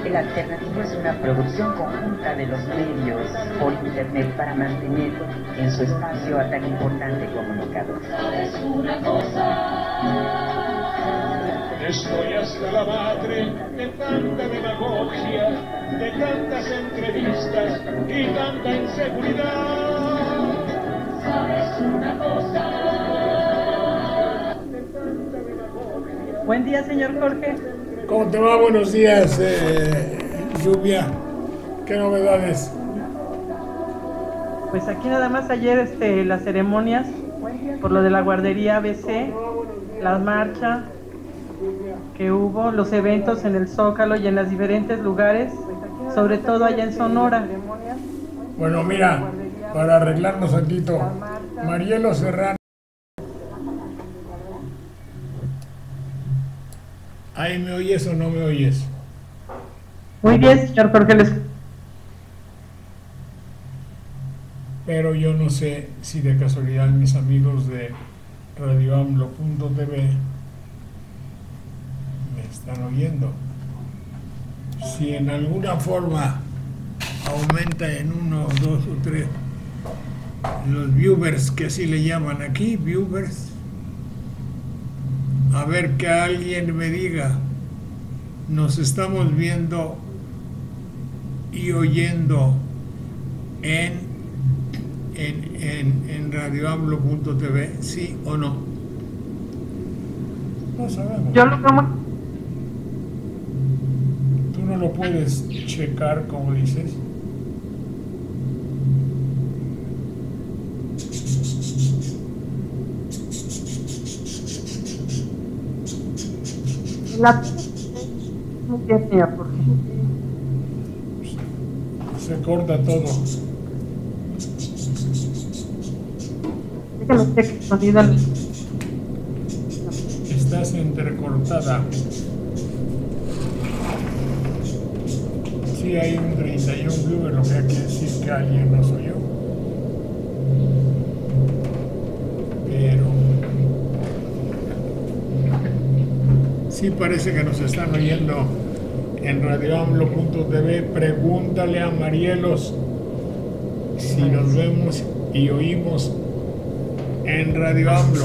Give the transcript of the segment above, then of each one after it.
El Alternativo es una producción conjunta de los medios por internet para mantener en su espacio a tan importante comunicador. Es una cosa. Estoy hasta la madre de tanta demagogia, de tantas entrevistas y tanta inseguridad. ¿Sabes una cosa? De tanta demagogia. Buen día, señor Jorge. ¿Cómo te va? Buenos días, Lluvia. ¿Qué novedades? Pues aquí nada más ayer las ceremonias por lo de la guardería ABC, la marcha que hubo, los eventos en el Zócalo y en los diferentes lugares, sobre todo allá en Sonora. Bueno, mira, para arreglarnos tantito, Marielo Serrano. ¿Ahí me oyes o no me oyes? Muy bien, señor Jorge. Pero yo no sé si de casualidad mis amigos de radioamlo.tv me están oyendo. Si en alguna forma aumenta en 1, 2 o 3 los viewers, que así le llaman aquí, viewers, a ver que alguien me diga, nos estamos viendo y oyendo en radioamlo.tv, ¿sí o no? No sabemos. Yo lo veo. ¿Tú no lo puedes checar, como dices? Muy bien, señor Jorge. Se corta todo. Déjame checar el sonido. Estás entrecortada. Sí, hay un 31 viewers, lo que quiere decir que alguien nos oyó. Pero sí parece que nos están oyendo en radioamlo.tv. Pregúntale a Marielos si nos vemos y oímos en Radio AMLO.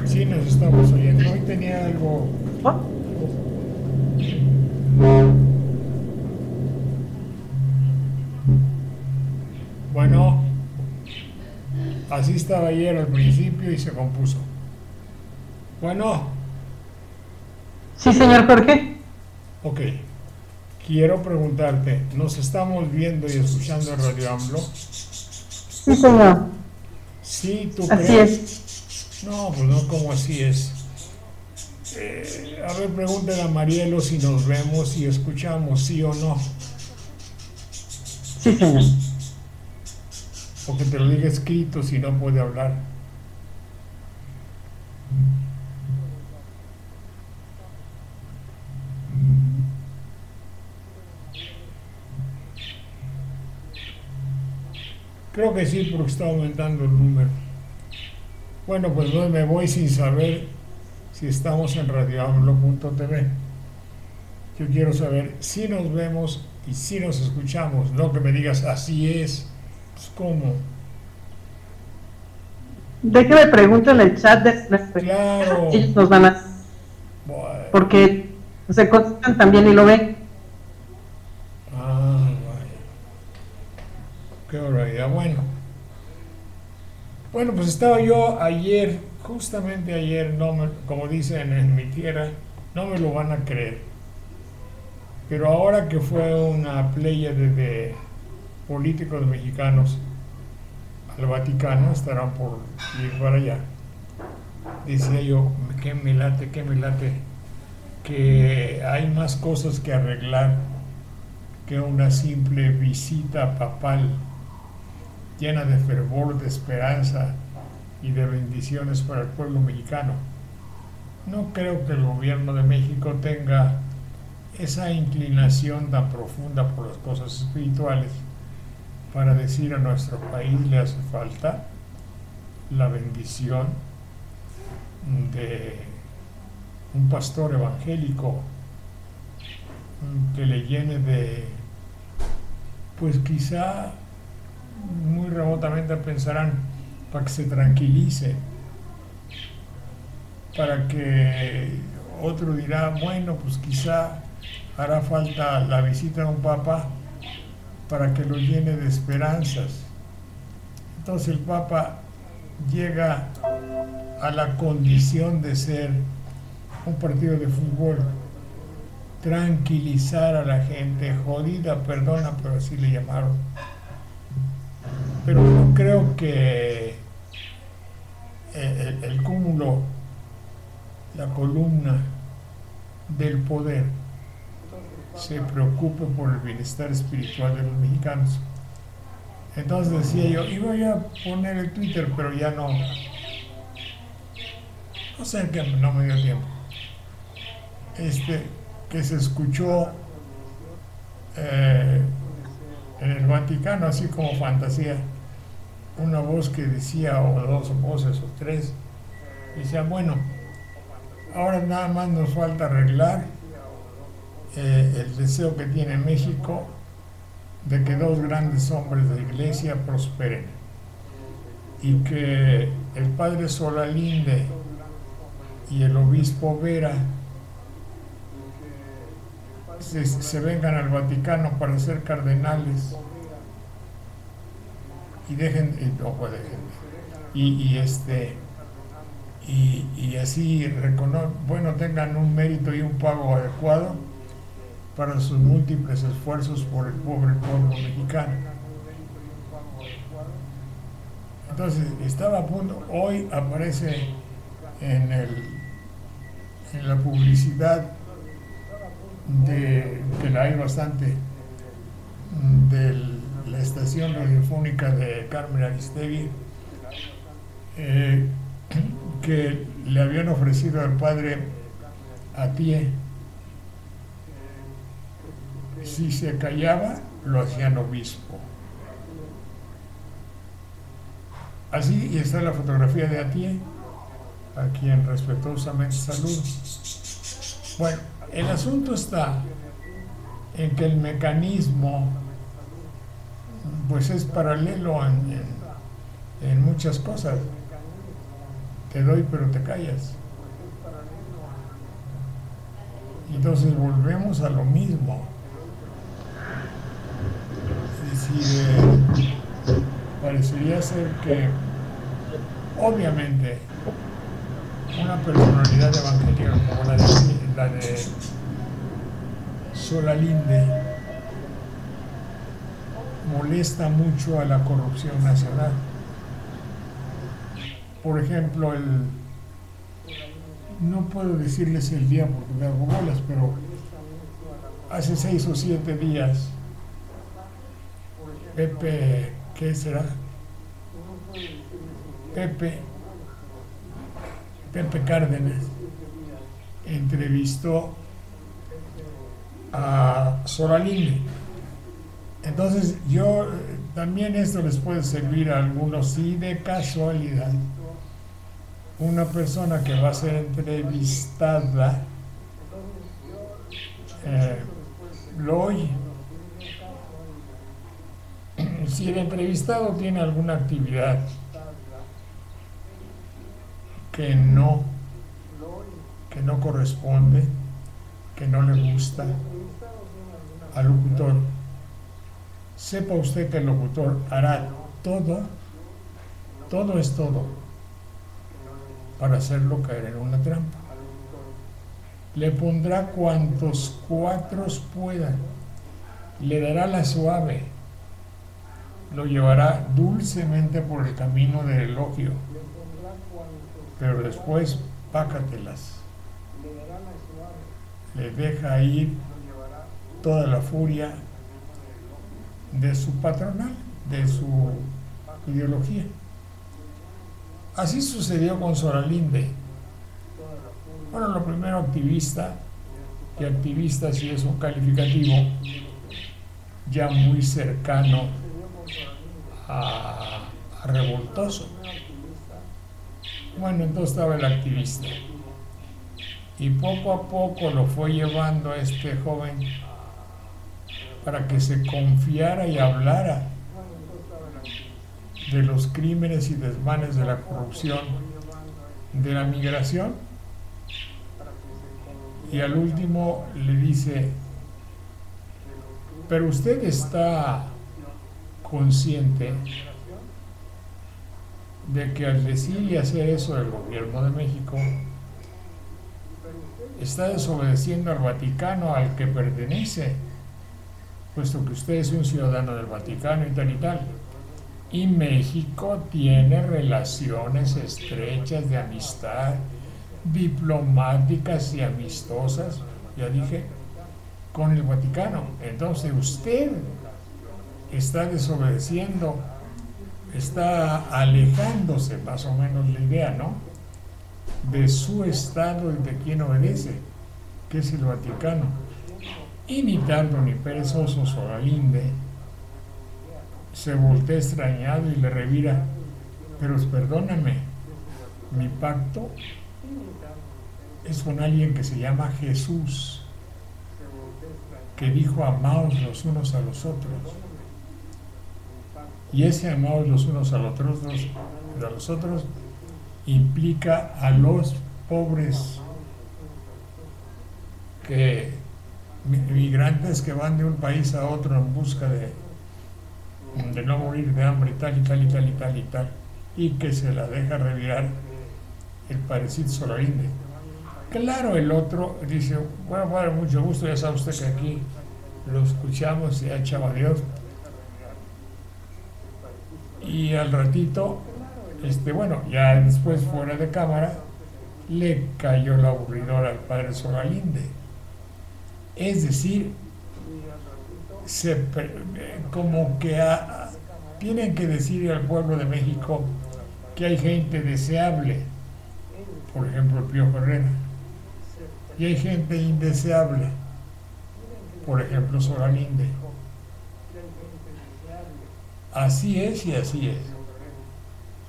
Sí, nos estamos oyendo. Hoy tenía algo. Bueno, así estaba ayer al principio y se compuso. Bueno. Sí, señor Jorge. Ok. Quiero preguntarte, ¿nos estamos viendo y escuchando en Radio AMLO? Sí, señor. Sí, ¿tú así crees? Es. No, pues no, ¿cómo así es? A ver, pregúntale a Marielo si nos vemos y escuchamos, sí o no. Sí, señor. O que te lo diga escrito si no puede hablar. Creo que sí, porque está aumentando el número. Bueno, pues no me voy sin saber si estamos en radioamlo.tv. Yo quiero saber si nos vemos y si nos escuchamos, no que me digas así es. Pues ¿cómo? Déjeme preguntar en el chat de Claro. ellos nos van a... Bueno. Porque se contestan también y lo ven. Ah, vaya. Qué barbaridad. Bueno, pues estaba yo ayer, justamente ayer, como dicen en mi tierra, no me lo van a creer. Pero ahora que fue una pléyade de políticos mexicanos al Vaticano, estarán por ir para allá. Decía yo, que me late, que hay más cosas que arreglar que una simple visita papal llena de fervor, de esperanza y de bendiciones para el pueblo mexicano. No creo que el gobierno de México tenga esa inclinación tan profunda por las cosas espirituales para decir a nuestro país le hace falta la bendición de un pastor evangélico que le llene de, pues quizá muy remotamente pensarán, para que se tranquilice, para que otro dirá, bueno, pues quizá hará falta la visita de un papa para que lo llene de esperanzas. Entonces el papa llega a la condición de ser un partido de fútbol, tranquilizar a la gente, jodida, perdona, pero así le llamaron. Pero no creo que el cúmulo, la columna del poder, se preocupe por el bienestar espiritual de los mexicanos. Entonces decía yo, iba yo a poner el Twitter, pero ya no sé, que no me dio tiempo. Que se escuchó en el Vaticano, así como fantasía, una voz que decía, o dos voces o tres, decía, bueno, ahora nada más nos falta arreglar el deseo que tiene México de que dos grandes hombres de iglesia prosperen, y que el padre Solalinde y el obispo Vera se vengan al Vaticano para ser cardenales y y así tengan un mérito y un pago adecuado para sus múltiples esfuerzos por el pobre pueblo mexicano. Entonces estaba a punto, hoy aparece en la publicidad que la hay bastante, de la estación radiofónica de Carmen Aristegui, que le habían ofrecido al padre Atié, si se callaba, lo hacían obispo. Así, y está la fotografía de Atié, a quien respetuosamente saludo. Bueno, el asunto está en que el mecanismo pues es paralelo en muchas cosas. Te doy pero te callas. Entonces volvemos a lo mismo. Es decir, parecería ser que obviamente una personalidad evangélica como la de Solalinde molesta mucho a la corrupción nacional. Por ejemplo, no puedo decirles el día porque me hago bolas, pero hace 6 o 7 días Pepe, ¿qué será? Pepe Cárdenas entrevistó a Solalinde. Entonces yo también esto les puede servir a algunos, si de casualidad una persona que va a ser entrevistada lo oye. Si el entrevistado tiene alguna actividad que no corresponde, que no le gusta al locutor, sepa usted que el locutor hará todo es todo, para hacerlo caer en una trampa. Le pondrá cuantos cuatros pueda, le dará la suave, lo llevará dulcemente por el camino del elogio, pero después pácatelas. Le deja ir toda la furia de su patronal, de su ideología. Así sucedió con Solalinde. Bueno, lo primero activista, que activista sí es un calificativo ya muy cercano a revoltoso. Bueno, entonces estaba el activista. Y poco a poco lo fue llevando a este joven para que se confiara y hablara de los crímenes y desmanes de la corrupción de la migración. Y al último le dice: pero usted está consciente de que al decir y hacer eso del gobierno de México está desobedeciendo al Vaticano al que pertenece, puesto que usted es un ciudadano del Vaticano y tal, y México tiene relaciones estrechas de amistad, diplomáticas y amistosas, ya dije, con el Vaticano. Entonces usted está desobedeciendo, está alejándose, más o menos la idea, ¿no?, de su Estado y de quien obedece, que es el Vaticano. Y ni tanto ni perezoso Solalinde se voltea extrañado y le revira: pero perdóname, mi pacto es con alguien que se llama Jesús, que dijo: amaos los unos a los otros. Y ese amaos los unos a los otros implica a los pobres, que migrantes que van de un país a otro en busca de no morir de hambre y tal, y que se la deja revirar el parecito Solalinde. Claro, el otro dice: bueno, padre, mucho gusto, ya sabe usted que aquí lo escuchamos y ya chava Dios. Y al ratito, bueno, ya después fuera de cámara, le cayó la aburridora al padre Solalinde. Es decir, como que tienen que decir al pueblo de México que hay gente deseable, por ejemplo el Pío Herrera, y hay gente indeseable, por ejemplo Solalinde. Así es y así es,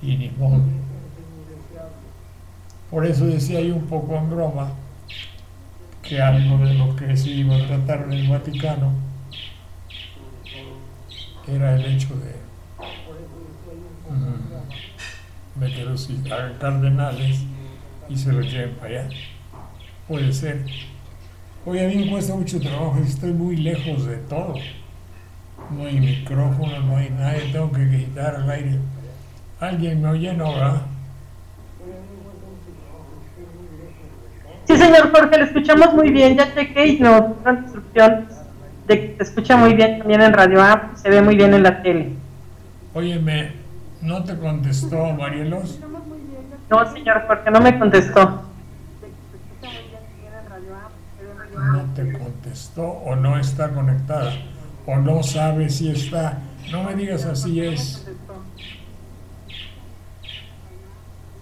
y ni modo. Por eso decía yo un poco en broma que algo de lo que se iba a tratar en el Vaticano era el hecho de meterlos a cardenales y se los lleven para allá. Puede ser. Oye, a mí me cuesta mucho trabajo, estoy muy lejos de todo. No hay micrófono, no hay nadie, tengo que gritar al aire. ¿Alguien me oye? No, ¿verdad? Sí, señor Jorge, le escuchamos muy bien, ya chequé y nos dan instrucciones de que se escucha muy bien también en Radio A, se ve muy bien en la tele. Óyeme, ¿no te contestó Marielos? No, señor Jorge, no me contestó. No te contestó o no está conectada o no sabe si está. No me digas así es.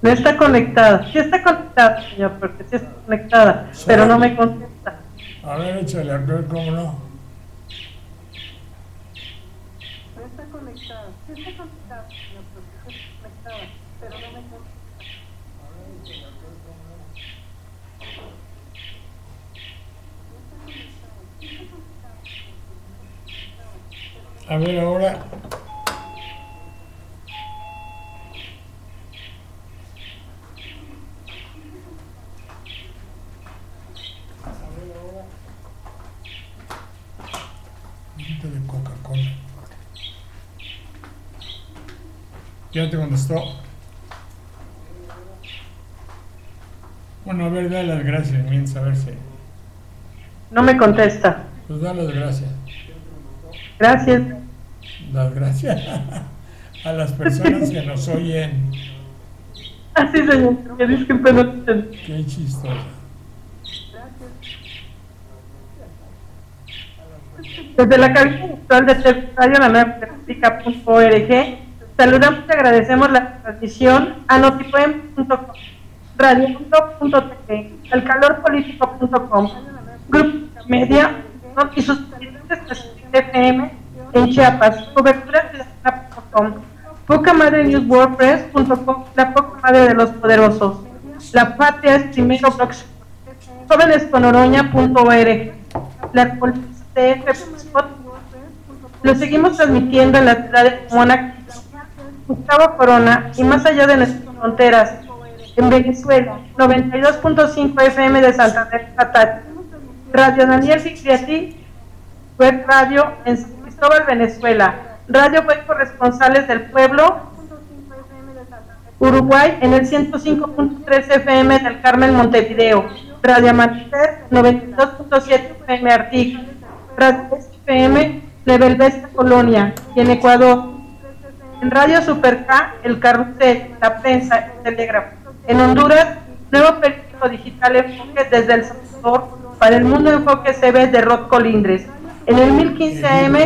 No está conectada. Sí está conectada, señor, porque sí está conectada, pero no me contesta. A ver, échale a ver cómo no. No está conectada. Sí está conectada, señor, porque sí está conectada, pero no me contesta. A ver ahora. De Coca-Cola. ¿Ya te contestó? Bueno, a ver, dale las gracias, mientras, a ver si. No me contesta. Pues da las gracias. Gracias. Las gracias a las personas que nos oyen. Así, señor, que disculpe, no te... Qué chistoso. Desde la cabina virtual de Radio La Nueva República.org saludamos y agradecemos la transmisión a notipoem.com, radiomundo.tv, elcalorpolitico.com, Grupo Media y sus diferentes FM en Chiapas, coberturas de la.com, Poca Madre News WordPress.com, la poca madre de los poderosos. La patria es primero blogspot. Jóvenesconoroña.org. La TF.spot. Lo seguimos transmitiendo en la ciudad de Mónaco, Gustavo Corona y más allá de nuestras fronteras. En Venezuela, 92.5 FM de Santander, Catari. Radio Daniel Ficriati, Web Radio en San Cristóbal, Venezuela. Radio Web Corresponsales del Pueblo, Uruguay, en el 105.3 FM del Carmen, Montevideo. Radio Amanecer, 92.7 FM Artic. Radio FM de Belvesta, Colonia. Y en Ecuador, en Radio Super K, El Carrusel, La Prensa, El Telégrafo. En Honduras, nuevo periódico digital Enfoque desde El Salvador, para el mundo Enfoque CB de Rod Colindres. En el 1015 AM,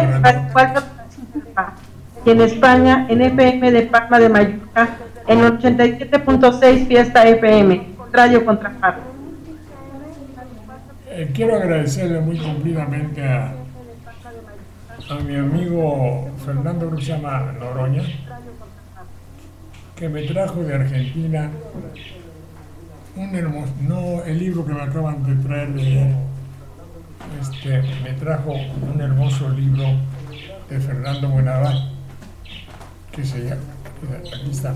y en España, en FM de Palma de Mallorca, en 87.6 Fiesta FM, Radio Contraparte. Quiero agradecerle muy cumplidamente a mi amigo Fernando Bruxama Noroña, que me trajo de Argentina un hermoso, no el libro que me acaban de traer de ayer, me trajo un hermoso libro de Fernando Buenabad, que se llama, aquí está,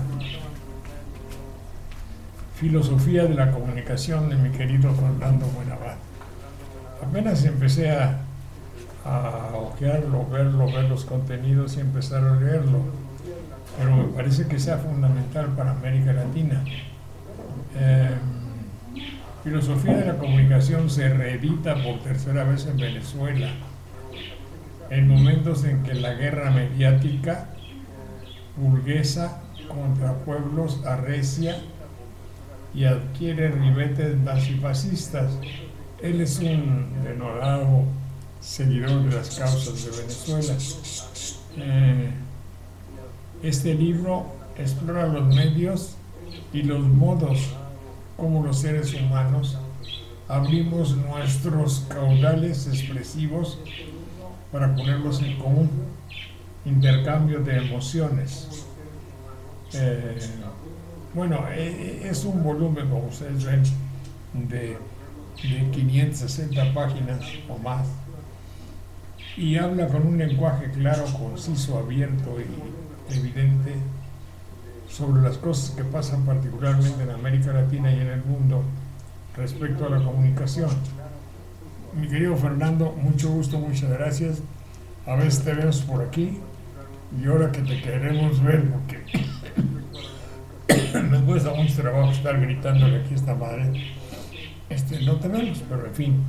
Filosofía de la Comunicación, de mi querido Fernando Buenabad. Apenas empecé a ojearlo, ver los contenidos y empezar a leerlo, pero me parece que sea fundamental para América Latina. Filosofía de la Comunicación se reedita por tercera vez en Venezuela, en momentos en que la guerra mediática burguesa contra pueblos arrecia y adquiere ribetes nazifascistas. Él es un denodado seguidor de las causas de Venezuela. Este libro explora los medios y los modos como los seres humanos abrimos nuestros caudales expresivos para ponerlos en común, intercambio de emociones. Es un volumen, como ustedes ven, de 560 páginas o más, y habla con un lenguaje claro, conciso, abierto y evidente sobre las cosas que pasan particularmente en América Latina y en el mundo respecto a la comunicación. Mi querido Fernando, mucho gusto, muchas gracias. A veces te vemos por aquí y ahora que te queremos ver, porque nos cuesta mucho trabajo estar gritándole aquí a esta madre, no te vemos, pero en fin,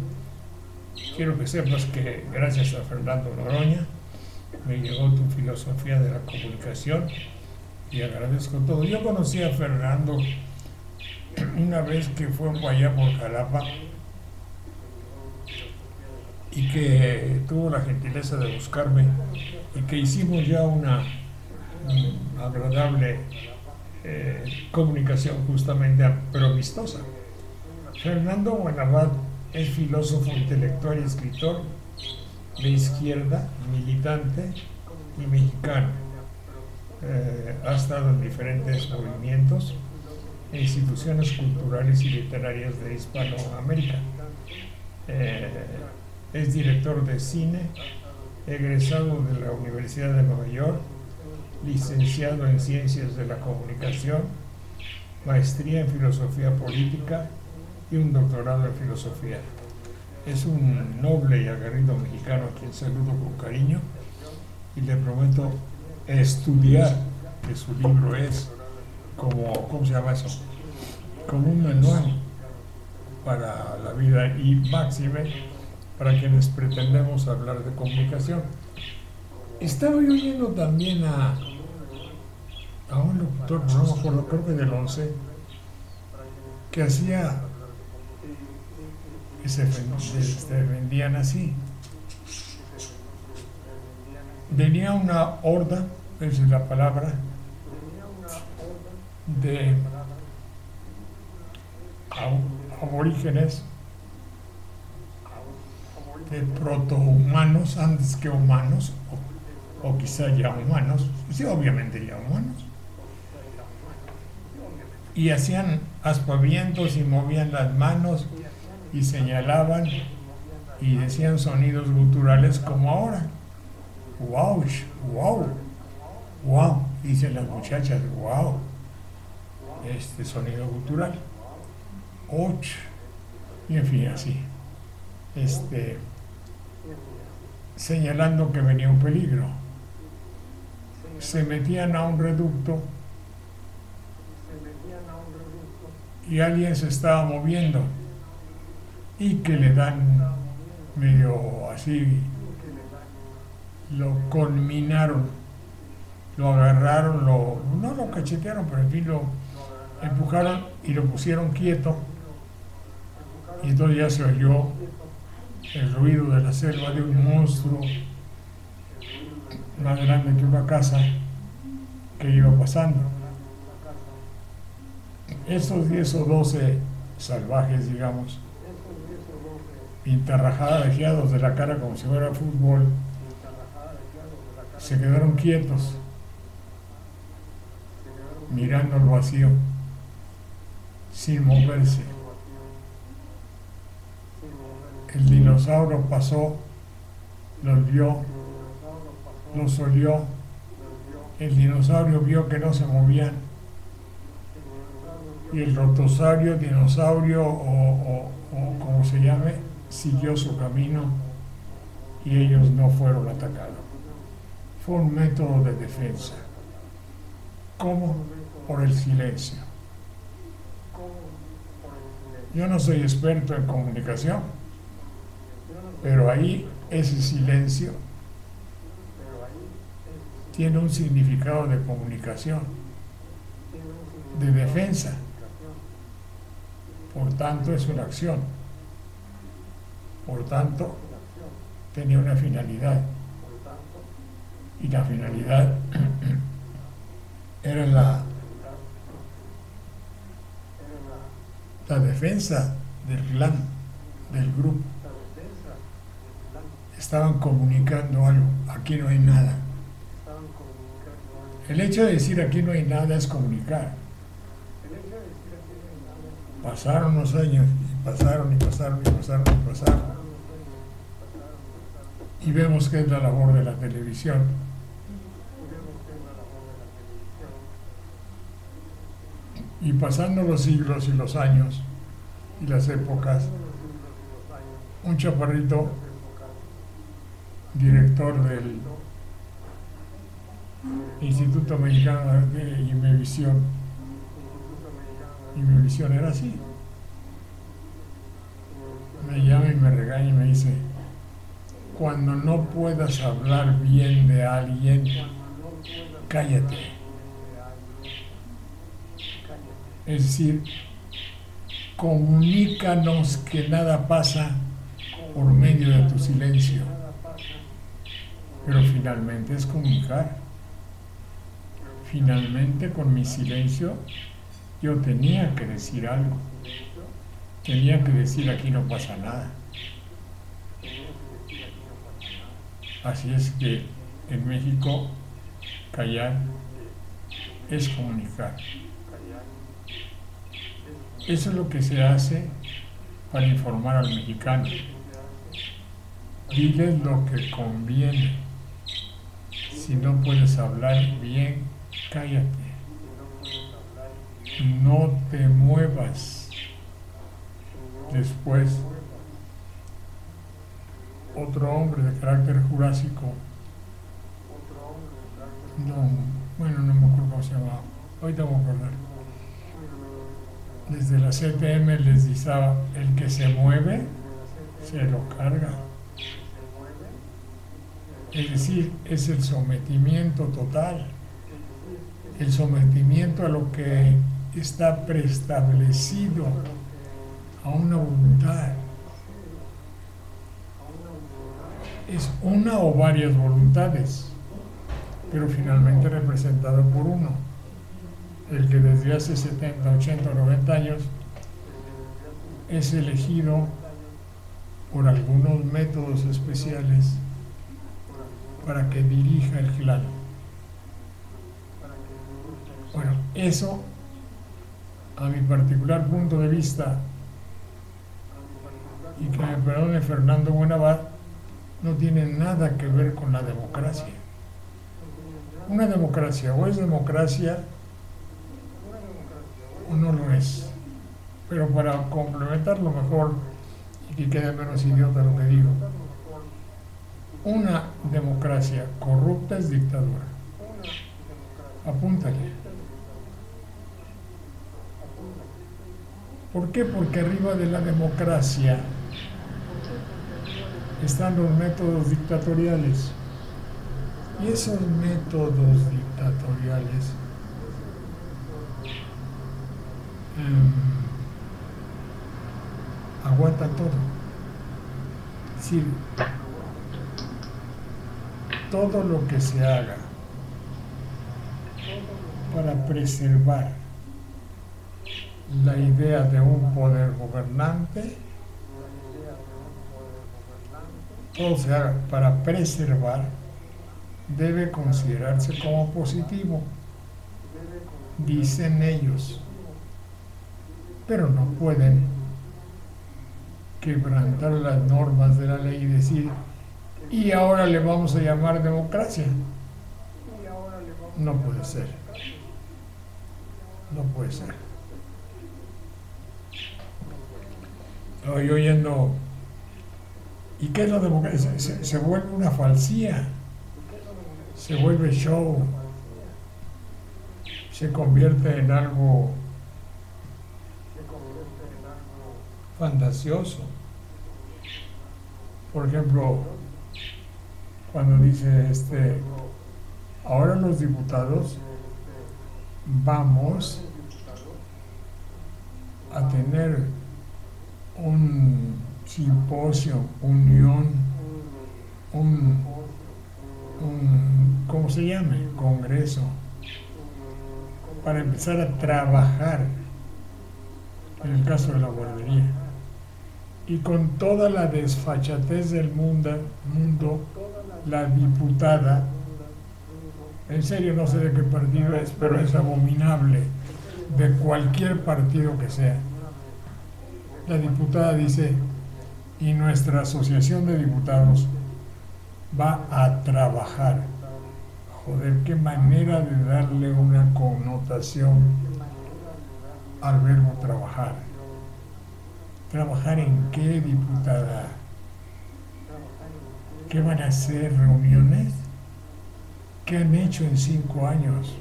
quiero que sepas que gracias a Fernando Noroña me llegó tu filosofía de la comunicación y agradezco todo. Yo conocí a Fernando una vez que fue allá por Jalapa y que tuvo la gentileza de buscarme y que hicimos ya una agradable comunicación justamente, pero amistosa. Fernando Buenabad es filósofo, intelectual y escritor de izquierda, militante y mexicano. Ha estado en diferentes movimientos e instituciones culturales y literarias de Hispanoamérica. Es director de cine, egresado de la Universidad de Nueva York, licenciado en Ciencias de la Comunicación, maestría en Filosofía Política y un doctorado en Filosofía. Es un noble y aguerrido mexicano a quien saludo con cariño y le prometo estudiar, que su libro es como, ¿cómo se llama eso? Como un manual para la vida y máxime para quienes pretendemos hablar de comunicación. Estaba yo oyendo también a un locutor, no me acuerdo, creo que del 11, que hacía, que se vendían así. Venía una horda, esa es la palabra, de aborígenes, de protohumanos antes que humanos, o quizá ya humanos, sí, obviamente ya humanos, y hacían aspavientos y movían las manos y señalaban y decían sonidos guturales como ahora. ¡Wow! ¡Wow! ¡Wow! Dicen las muchachas, ¡wow! Este sonido gutural. ¡Och! Y en fin, así. Señalando que venía un peligro. Se metían a un reducto y alguien se estaba moviendo y que le dan medio así, lo culminaron, lo agarraron, no lo cachetearon, pero en fin lo empujaron y lo pusieron quieto, y entonces ya se oyó el ruido de la selva de un monstruo más grande que una casa que iba pasando. Esos 10 o 12 salvajes, digamos, pintarrajados de la cara como si fuera fútbol, se quedaron quietos, mirando el vacío, sin moverse. El dinosaurio pasó, los vio, los olió. El dinosaurio vio que no se movían. Y el rotosaurio, dinosaurio o como se llame, siguió su camino y ellos no fueron atacados. Fue un método de defensa. ¿Cómo? Por el silencio. Yo no soy experto en comunicación, pero ahí ese silencio tiene un significado de comunicación, de defensa. Por tanto, es una acción. Por tanto, tenía una finalidad. Y la finalidad era la defensa del clan, del grupo. Estaban comunicando algo. Aquí no hay nada. El hecho de decir aquí no hay nada es comunicar. Pasaron los años y pasaron y pasaron y pasaron y pasaron. Y vemos que es la labor de la televisión. Y pasando los siglos y los años y las épocas, un chaparrito, director del Instituto Mexicano de Imevisión, Imevisión era así, me llama y me regaña y me dice: cuando no puedas hablar bien de alguien, cállate. Es decir, comunícanos que nada pasa por medio de tu silencio. Pero finalmente es comunicar. Finalmente, con mi silencio, yo tenía que decir algo. Tenía que decir: aquí no pasa nada. Así es que en México, callar es comunicar. Eso es lo que se hace para informar al mexicano. Diles lo que conviene. Si no puedes hablar bien, cállate. No te muevas. Después, otro hombre de carácter jurásico, no me acuerdo cómo se llamaba, ahorita voy a acordar. Desde la CTM les decía: el que se mueve, se lo carga. Es decir, es el sometimiento total, el sometimiento a lo que está preestablecido, a una voluntad. Es una o varias voluntades, pero finalmente representado por uno, el que desde hace 70, 80 o 90 años es elegido por algunos métodos especiales para que dirija el clan. Bueno, eso, a mi particular punto de vista, y que me perdone Fernando Buenavad, no tiene nada que ver con la democracia. Una democracia o es democracia o no lo es. Pero para complementarlo mejor y que quede menos idiota lo que digo, una democracia corrupta es dictadura. Apúntale. ¿Por qué? Porque arriba de la democracia están los métodos dictatoriales. Y esos métodos dictatoriales aguantan todo. Es decir, todo lo que se haga para preservar la idea de un poder gobernante, todo se haga para preservar, debe considerarse como positivo, dicen ellos, pero no pueden quebrantar las normas de la ley y decir, y ahora le vamos a llamar democracia. No puede ser. No puede ser. Estoy oyendo, ¿y qué es la democracia? Se vuelve una falsía, se vuelve show, se convierte en algo fantasioso. Por ejemplo, cuando dice ahora los diputados vamos a tener un simposio, ¿cómo se llame? Congreso, para empezar a trabajar en el caso de la guardería. Y con toda la desfachatez del mundo, la diputada, en serio no sé de qué partido es, pero es abominable, de cualquier partido que sea. La diputada dice, y nuestra asociación de diputados va a trabajar. Joder, qué manera de darle una connotación al verbo trabajar. ¿Trabajar en qué, diputada? ¿Qué van a hacer? ¿Reuniones? ¿Qué han hecho en 5 años?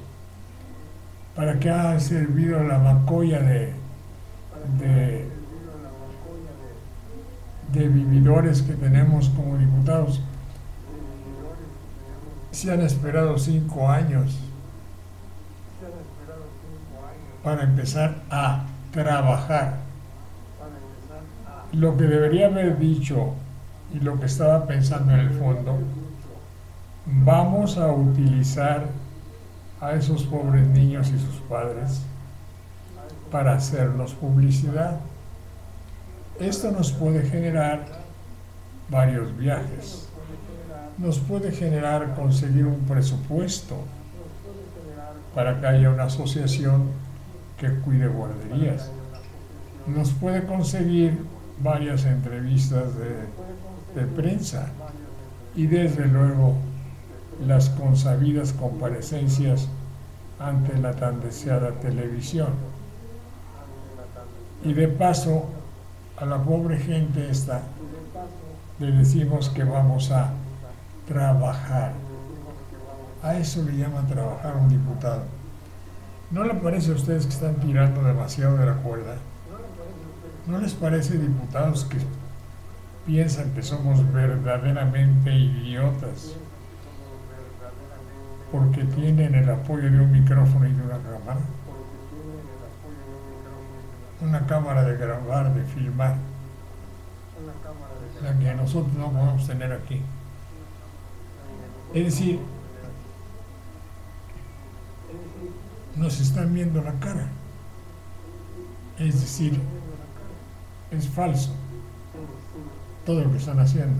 ¿Para qué ha servido la macolla de vividores que tenemos como diputados? Se han esperado 5 años para empezar a trabajar. Lo que debería haber dicho y lo que estaba pensando en el fondo, vamos a utilizar a esos pobres niños y sus padres para hacernos publicidad. Esto nos puede generar varios viajes, nos puede generar conseguir un presupuesto para que haya una asociación que cuide guarderías, nos puede conseguir varias entrevistas de prensa y desde luego las consabidas comparecencias ante la tan deseada televisión. Y de paso, a la pobre gente esta le decimos que vamos a trabajar. A eso le llama trabajar un diputado. ¿No le parece a ustedes que están tirando demasiado de la cuerda? ¿No les parece, diputados, que piensan que somos verdaderamente idiotas porque tienen el apoyo de un micrófono y de una cámara? Una cámara de grabar, de filmar, la que nosotros no podemos tener aquí. Es decir, nos están viendo la cara. Es decir, es falso todo lo que están haciendo.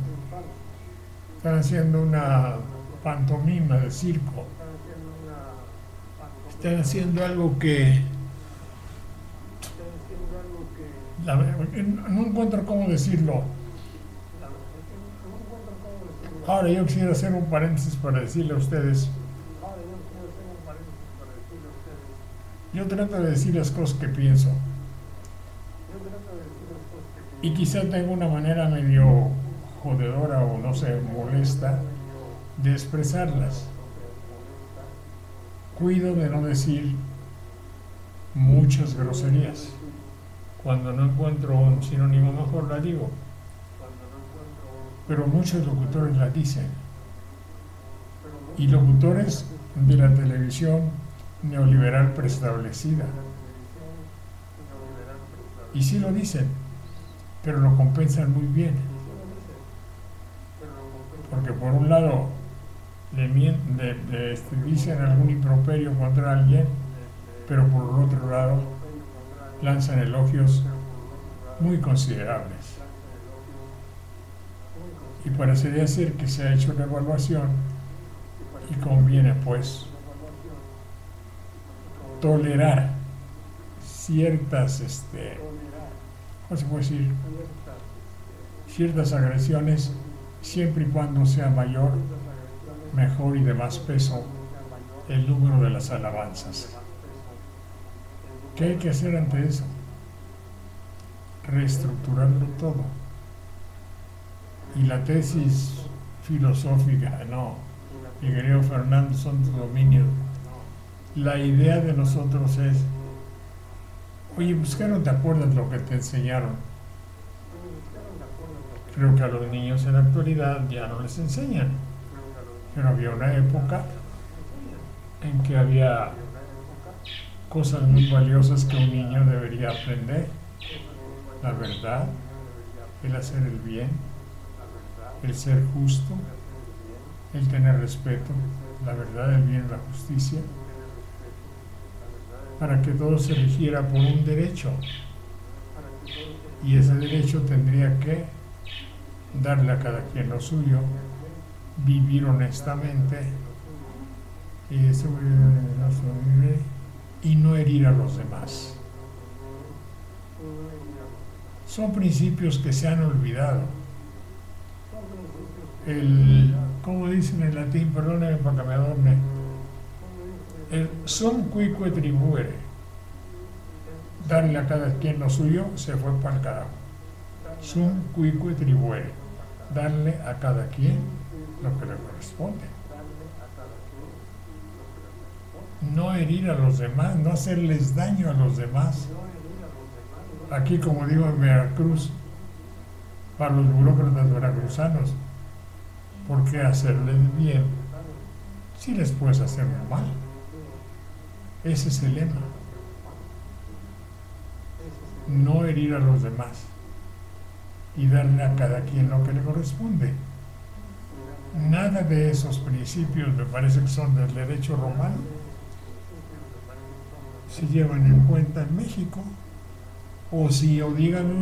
Están haciendo pantomima, de circo. Están haciendo algo que no encuentro cómo decirlo. Ahora yo quisiera hacer un paréntesis para decirle a ustedes. Yo trato de decir las cosas que pienso. Y quizá tengo una manera medio jodedora o no sé, molesta de expresarlas. Cuido de no decir muchas groserías. Cuando no encuentro un sinónimo mejor la digo. Pero muchos locutores la dicen. Y locutores de la televisión neoliberal preestablecida. Y sí lo dicen, pero lo compensan muy bien. Porque por un lado dicen algún improperio contra alguien, pero por el otro lado lanzan elogios muy considerables. Y parecería ser que se ha hecho una evaluación y conviene pues tolerar ciertas, ¿cómo se puede decir? Ciertas agresiones, siempre y cuando sea mayor, mejor y de más peso el número de las alabanzas. ¿Qué hay que hacer ante eso? Reestructurarlo todo. Y la tesis filosófica, no, mi querido Fernando, son tus dominios. La idea de nosotros es, oye, pues ¿qué no te acuerdas lo que te enseñaron? Creo que a los niños en la actualidad ya no les enseñan, pero había una época en que había cosas muy valiosas que un niño debería aprender. La verdad, el hacer el bien, el ser justo, el tener respeto, la verdad, el bien y la justicia, para que todo se rigiera por un derecho. Y ese derecho tendría que darle a cada quien lo suyo, vivir honestamente y no herir a los demás. Son principios que se han olvidado. ¿Cómo dicen en latín? Perdónenme para que me adorne. El sum cuique tribuere. Darle a cada quien lo suyo, se fue para el carajo. Sum cuique tribuere. Darle a cada quien lo que le corresponde. No herir a los demás, no hacerles daño a los demás. Aquí, como digo en Veracruz, para los burócratas veracruzanos, ¿por qué hacerles bien si les puedes hacer mal? Ese es el lema. No herir a los demás y darle a cada quien lo que le corresponde. Nada de esos principios me parece que son del derecho romano se llevan en cuenta en México. O dígame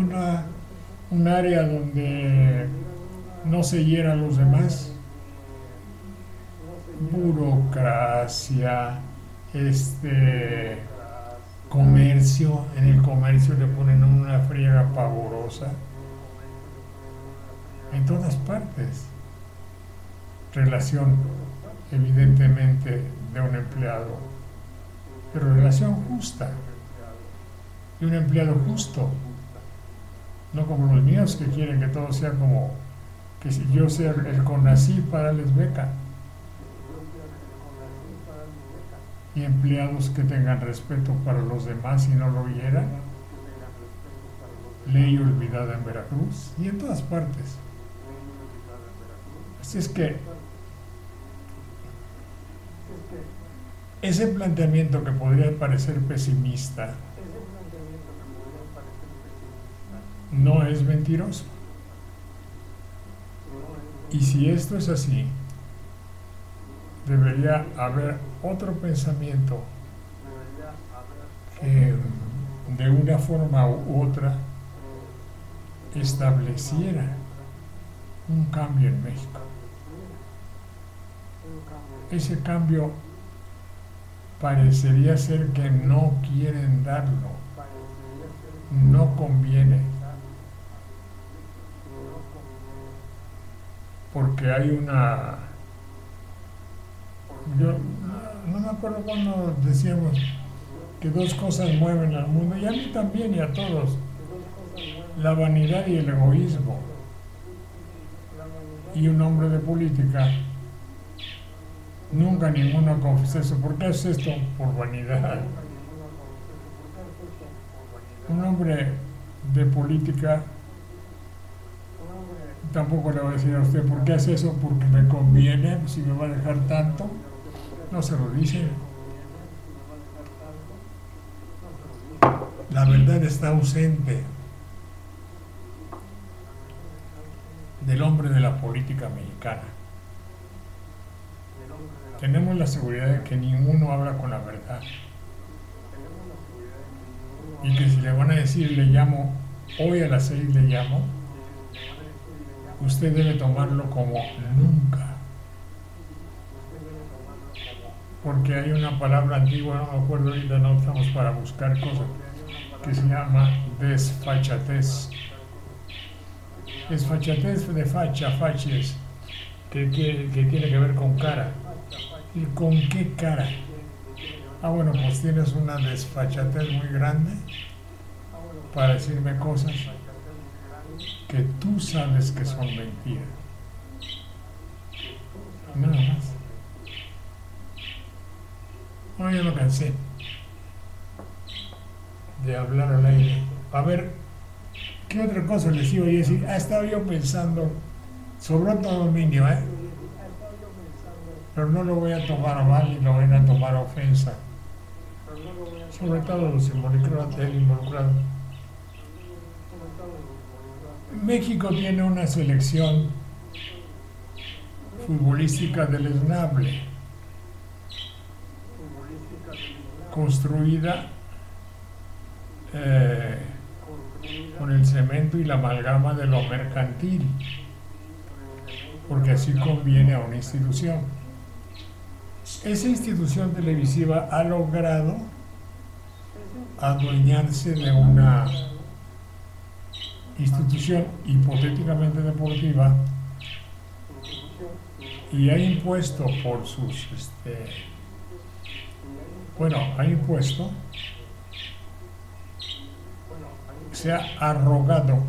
un área donde no se hiera a los demás. Burocracia, comercio. En el comercio le ponen una friega pavorosa. En todas partes. Relación, evidentemente, de un empleado, pero relación justa. Y un empleado justo, no como los míos que quieren que todo sea como que si yo sea el CONACYT para darles beca. Y empleados que tengan respeto para los demás y no lo hieran. Ley olvidada en Veracruz y en todas partes. Así es que ese planteamiento que podría parecer pesimista no es mentiroso. Y si esto es así, debería haber otro pensamiento que de una forma u otra estableciera un cambio en México. ese cambio parecería ser que no quieren darlo, no conviene, porque hay una... Yo no me acuerdo cuando decíamos que dos cosas mueven al mundo, y a mí también y a todos: la vanidad y el egoísmo. Y un hombre de política, nunca ninguno confesó eso. ¿Por qué es esto? Por vanidad. Un hombre de política tampoco le va a decir a usted: ¿por qué hace eso? Porque me conviene, si me va a dejar tanto. No se lo dice. La verdad está ausente del hombre de la política mexicana. Tenemos la seguridad de que ninguno habla con la verdad, y que si le van a decir le llamo, hoy a las 6 le llamo, usted debe tomarlo como nunca, porque hay una palabra antigua, no me acuerdo ahorita, no estamos para buscar cosas, que se llama desfachatez. Desfachatez de facha, faches, que tiene que ver con cara. ¿Y con qué cara? Ah, bueno, pues tienes una desfachatez muy grande para decirme cosas que tú sabes que son mentiras. Nada más. Bueno, yo me cansé de hablar al aire. A ver, ¿qué otra cosa les iba a decir? Estaba yo pensando, sobró todo dominio, pero no lo voy a tomar mal y lo voy a tomar a ofensa. Sobre todo los involucrados. México tiene una selección futbolística deleznable, construida con el cemento y la amalgama de lo mercantil, porque así conviene a una institución. Esa institución televisiva ha logrado adueñarse de una institución hipotéticamente deportiva y ha impuesto por sus ha impuesto, se ha arrogado,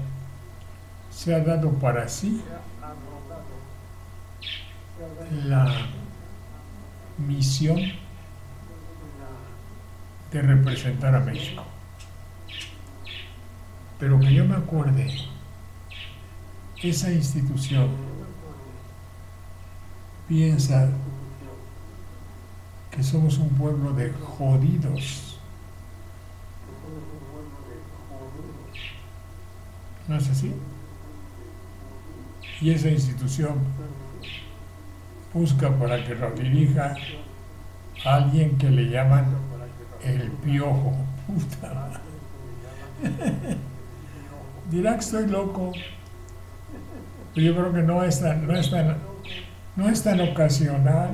se ha dado para sí la misión de representar a México. Pero que yo me acuerde, esa institución piensa que somos un pueblo de jodidos. ¿No es así? Y esa institución busca para que lo dirija a alguien que le llaman el Piojo. Puta madre. Dirá que estoy loco, pero yo creo que no es tan ocasional.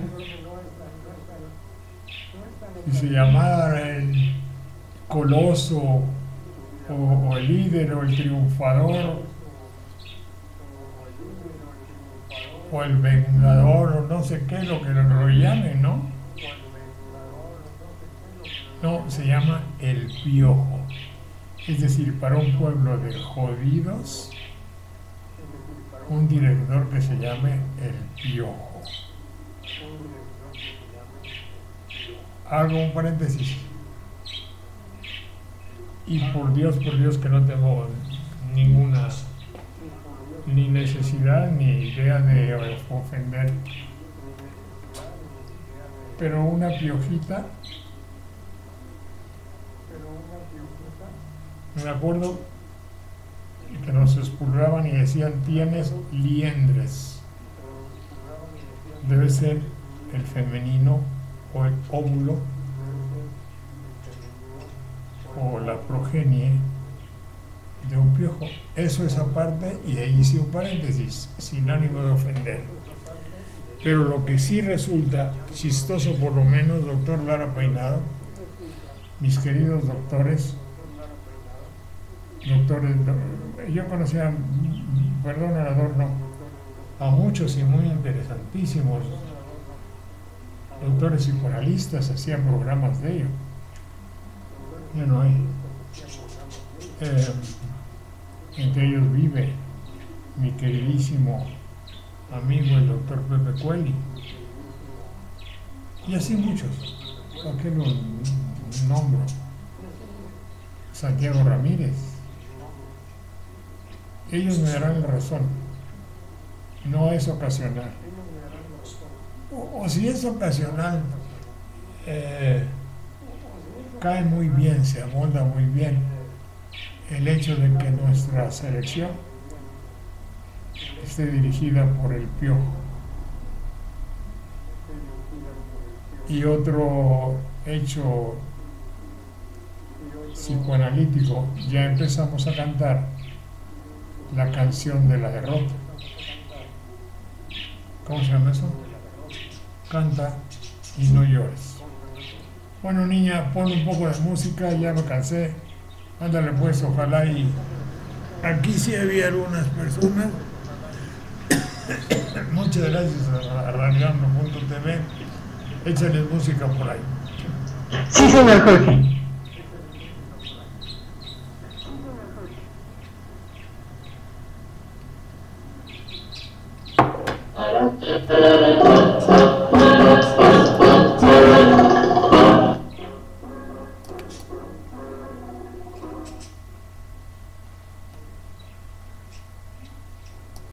Si se llamara el Coloso o el líder o el triunfador o el vengador o no sé qué, lo que lo llamen, ¿no? No, se llama el Piojo. Es decir, para un pueblo de jodidos, un director que se llame el Piojo. Hago un paréntesis. Y por Dios que no tengo ninguna ni necesidad ni idea de ofender, pero una piojita, me acuerdo que nos expulgaban y decían: tienes liendres. Debe ser el femenino o el óvulo o la progenie de un piojo. Eso es aparte, y ahí hice un paréntesis, sin ánimo de ofender. Pero lo que sí resulta chistoso, por lo menos, doctor Lara Peinado, mis queridos doctores, yo conocía, perdón, orador, no, a muchos y muy interesantísimos doctores psicoanalistas, hacían programas de ello. Ya no hay. Entre ellos vive mi queridísimo amigo el doctor Pepe Cueli, y así muchos, ¿por qué lo nombro? Santiago Ramírez. Ellos me darán la razón, no es ocasional, o si es ocasional, cae muy bien, se amolda muy bien el hecho de que nuestra selección esté dirigida por el Piojo. Y otro hecho psicoanalítico, ya empezamos a cantar la canción de la derrota. ¿Cómo se llama eso? Canta y no llores. Bueno, niña, pon un poco de música, ya me cansé. Ándale pues, ojalá y aquí sí había algunas personas. Muchas gracias a Radiando.tv. Échales música por ahí. Sí, señor Jorge.